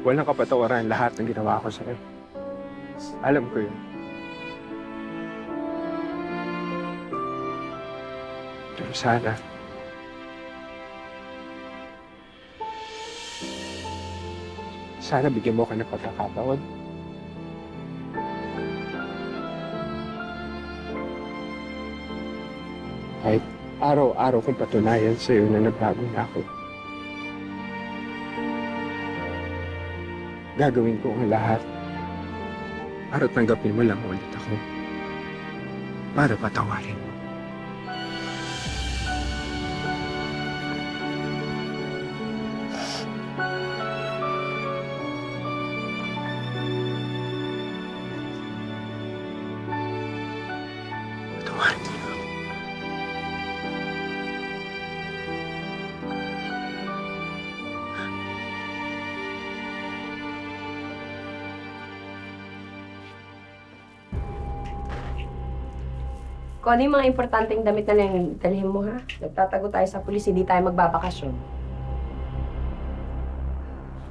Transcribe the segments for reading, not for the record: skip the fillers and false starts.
walang kapatawaran lahat ng ginawa ko sa'yo. Alam ko yun. Pero sana bigyan mo ka ng pagkakataon. Kahit araw-araw kong patunayan sa'yo na nagbago na ako. Gagawin ko ang lahat para tanggapin mo lang ulit ako. Para patawarin mo. Patawarin mo lang. Kung ano yung mga importanteng damit na lang dalhin mo, ha? Nagtatago tayo sa pulis, hindi tayo magbabakasyon.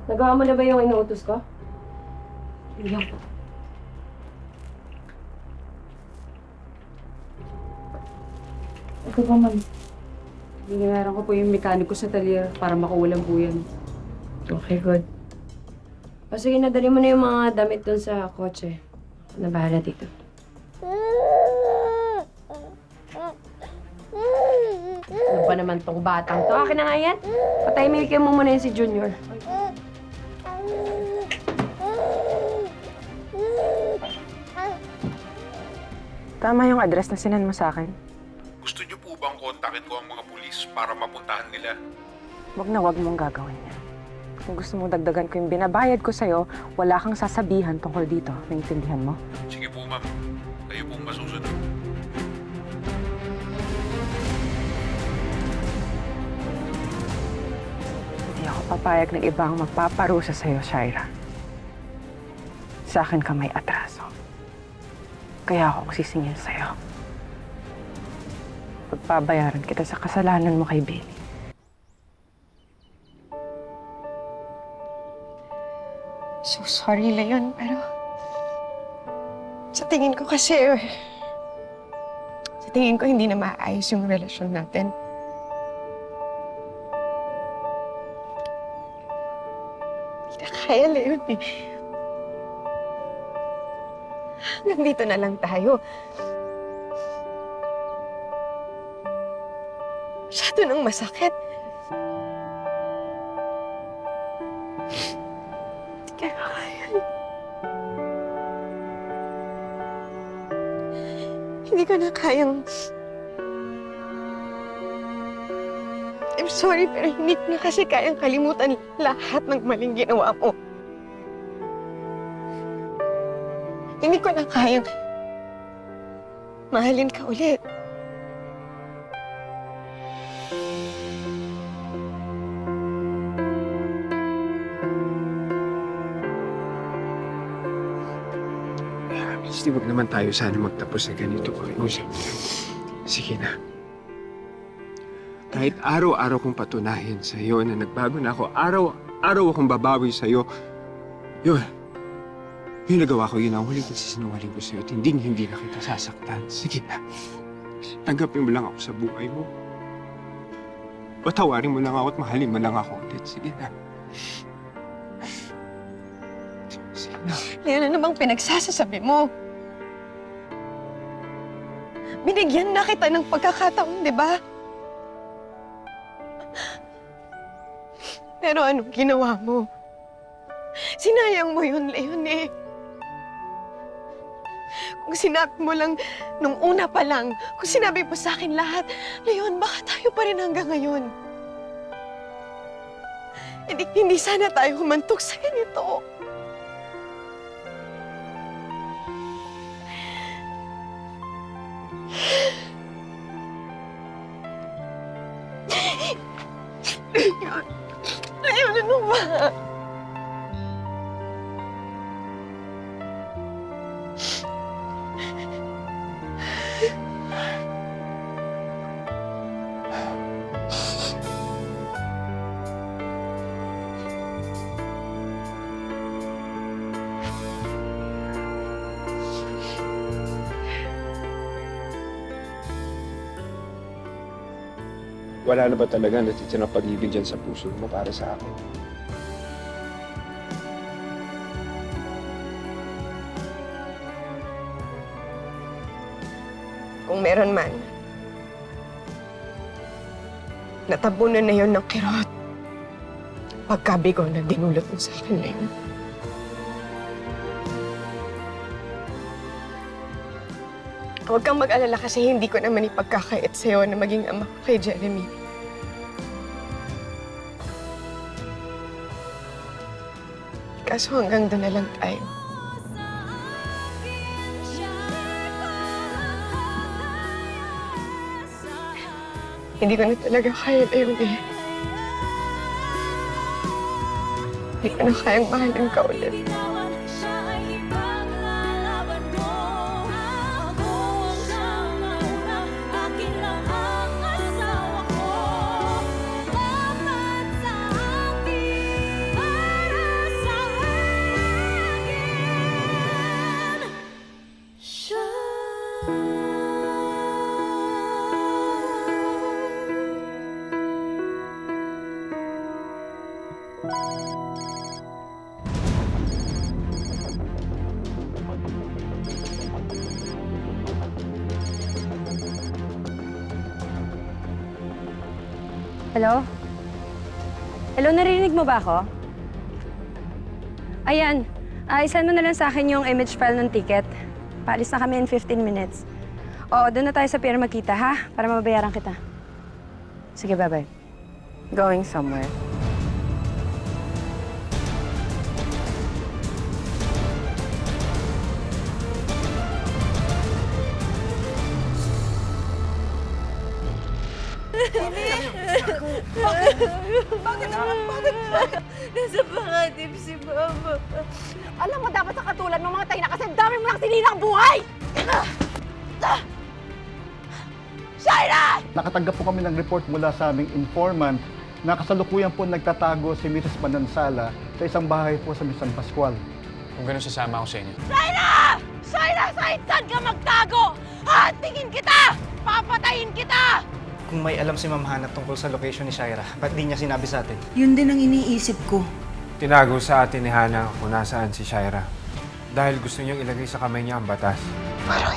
Nagawa mo na ba yung inuutos ko? Iyan po. Ito pa, ma'am. Binayaran ko po yung mekaniko sa talyer para makuwalan po yan. Okay, good. O sige, nadali mo na yung mga damit dun sa kotse. Ako na bahala dito. Ano ba naman tong batang to? Akin na nga yan. Patahimikin mo muna yun si Junior. Tama yung address na sinend mo sa akin. Gusto niyo po bang kontakin ko ang mga pulis para mapuntahan nila? Wag mong gagawin yan. Kung gusto mong dagdagan ko yung binabayad ko sa'yo, wala kang sasabihan tungkol dito. Naintindihan mo? Sige po, ma'am. Kayo pong masusunod. Hindi ako papayag ng ibang magpaparusa sa'yo, Shaira. Sa akin ka may atraso. Kaya ako sisingil sa'yo. Pagpabayaran kita sa kasalanan mo kay Billy. So sorry, Leon, pero sa tingin ko kasi, sa tingin ko hindi na maayos yung relasyon natin. Hindi na kaya, Leon, eh. Hanggang dito na lang tayo. Masyado nang masakit. Hindi ko na kayang... I'm sorry, pero hindi ko na kasi kayang kalimutan lahat ng maling ginawa mo. Hindi ko na kayang mahalin ka ulit. Misty, wag naman tayo sana magtapos na ganito. Sige na. Kahit araw-araw kong patunayan sa'yo na nagbago na ako, araw-araw akong babawi sa'yo, yun. Yung nagawa ko, yun ang huling pagsisinungaling ko sa'yo at hindi na kita sasaktan. Sige na. Tanggapin mo lang ako sa buhay mo. Patawarin mo lang ako at mahalin mo lang ako ulit. Sige na. Sige na. Leon, ano bang pinagsasasabi mo? Binigyan na kita ng pagkakataon, di ba? Pero anong ginawa mo? Sinayang mo yun, Leon, eh. Kung sinabi mo lang nung una pa lang, kung sinabi mo sa akin lahat, Leon, baka tayo pa rin hanggang ngayon. Hindi sana tayo humantog sa ganito. Leon, ano ba? Wala na ba talaga natitirang pag-ibig dyan sa puso mo para sa akin? Kung meron man, natabunan na yon ng kirot. Pagkabigo na dinulot mo sa akin na yun. Huwag kang mag-alala kasi hindi ko naman ipagkakait sa'yo na maging ama ko kay Jeremy. Kaso hanggang doon na lang tayo. Hindi ko na talaga kaya na yun eh. Hindi ko na kayang mahalin ka ulit. Hello? Hello, narinig mo ba ako? Ayan, isend mo na lang sa akin yung image file ng ticket. Paalis na kami in 15 minutes. Oo, doon na tayo sa pier magkita, ha? Para mabayaran kita. Sige, bye-bye. Going somewhere. Nasa pangatip si Mama. Alam mo, dapat sa katulad ng mga tayo na kasi ang dami mo nang sininang buhay! Shaira! Nakatanggap po kami ng report mula sa aming informant na kasalukuyan po nagtatago si Mrs. Manansala sa isang bahay po sa San Pascual. Kung gano'n, sasama ako sa inyo. Shaira! Shaira, saan ka magtago? Hatingin kita! Papatayin kita! Kung may alam si Ma'am Hana tungkol sa location ni Shaira, ba't di niya sinabi sa atin? Yun din ang iniisip ko. Tinago sa atin ni Hana kung nasaan si Shaira. Dahil gusto niyang ilagay sa kamay niya ang batas. Parang